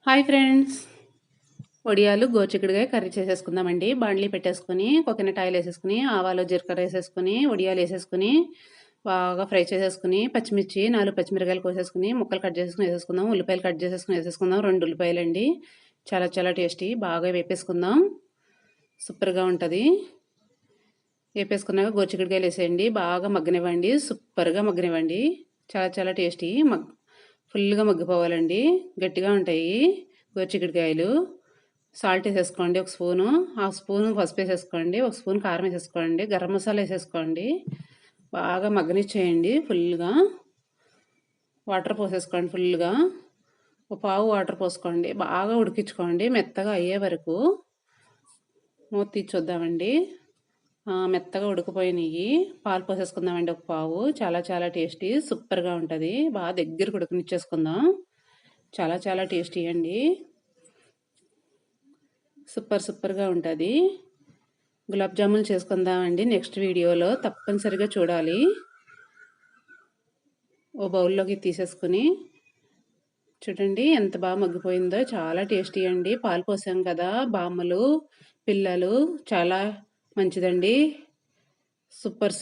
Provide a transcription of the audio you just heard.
Hi friends, వడియాలు గోరుచిక్కుడుకాయ curry చేసేసుకుందామండి. బాండ్లీ పెట్టేసుకొని coconut oil వేసేసుకుని ఆవాలు జీలకర్ర వేసేసుకుని వడియాలు వేసేసుకుని బాగా ఫ్రై చేసేసుకుని పచ్చిమిర్చి 4 పచ్చిమిరకాయలు కోసేసుకుని ముక్కలు కట్ చేసుకుని వేసేసుకుందాం. ఉల్లిపాయలు కట్ చేసేసుకుని వేసేసుకుందాం. 2 ఉల్లిపాయలండి. చాలా చాలా టేస్టీ. బాగా వేపేసుకుందాం. సూపర్గా ఉంటుంది. వేపేసుకున్నాక గోరుచిక్కుడుకాయలు వేసేయండి. బాగా మగ్గనివ్వండి. సూపర్గా మగ్గనివ్వండి. చాలా చాలా టేస్టీ. ఫుల్గా మగ్గిపోవాలండి. గట్టిగా ఉంటాయి గోరుచిక్కుడుకాయలు. సాల్ట్ వేసేసుకోండి 1 స్పూను. 1/2 స్పూను పసుపు వేసేసుకోండి. 1 స్పూన్ కారం వేసేసుకోండి. గరం మసాలా వేసేసుకోండి. బాగా మగ్గనిచ్చేయండి. ఫుల్గా వాటర్ పోసేసుకోండి. ఫుల్గా పావు వాటర్ పోసుకోండి. బాగా ఉడికించుకోండి మెత్తగా అయ్యే వరకు. మూత తీసి చూద్దామండి. మెత్తగా ఉడికిపోయినాయి. పాలు పోసేసుకుందామండి 1 పావు. చాలా చాలా టేస్టీ సూపర్గా ఉంటుంది. బాగా దగ్గరకు ఉడకనిచ్చేసుకుందాం. చాలా చాలా టేస్టీ అండి. సూపర్గా ఉంటుంది. గులాబ్ జామున్ చేసుకుందామండి నెక్స్ట్ వీడియోలో. తప్పనిసరిగా చూడాలి. ఓ బౌల్లోకి తీసేసుకుని చూడండి ఎంత బాగా మగ్గిపోయిందో. చాలా టేస్టీ అండి. పాలు పోసాం కదా, బామ్మలు పిల్లలు చాలా మంచిదండి. సూపర్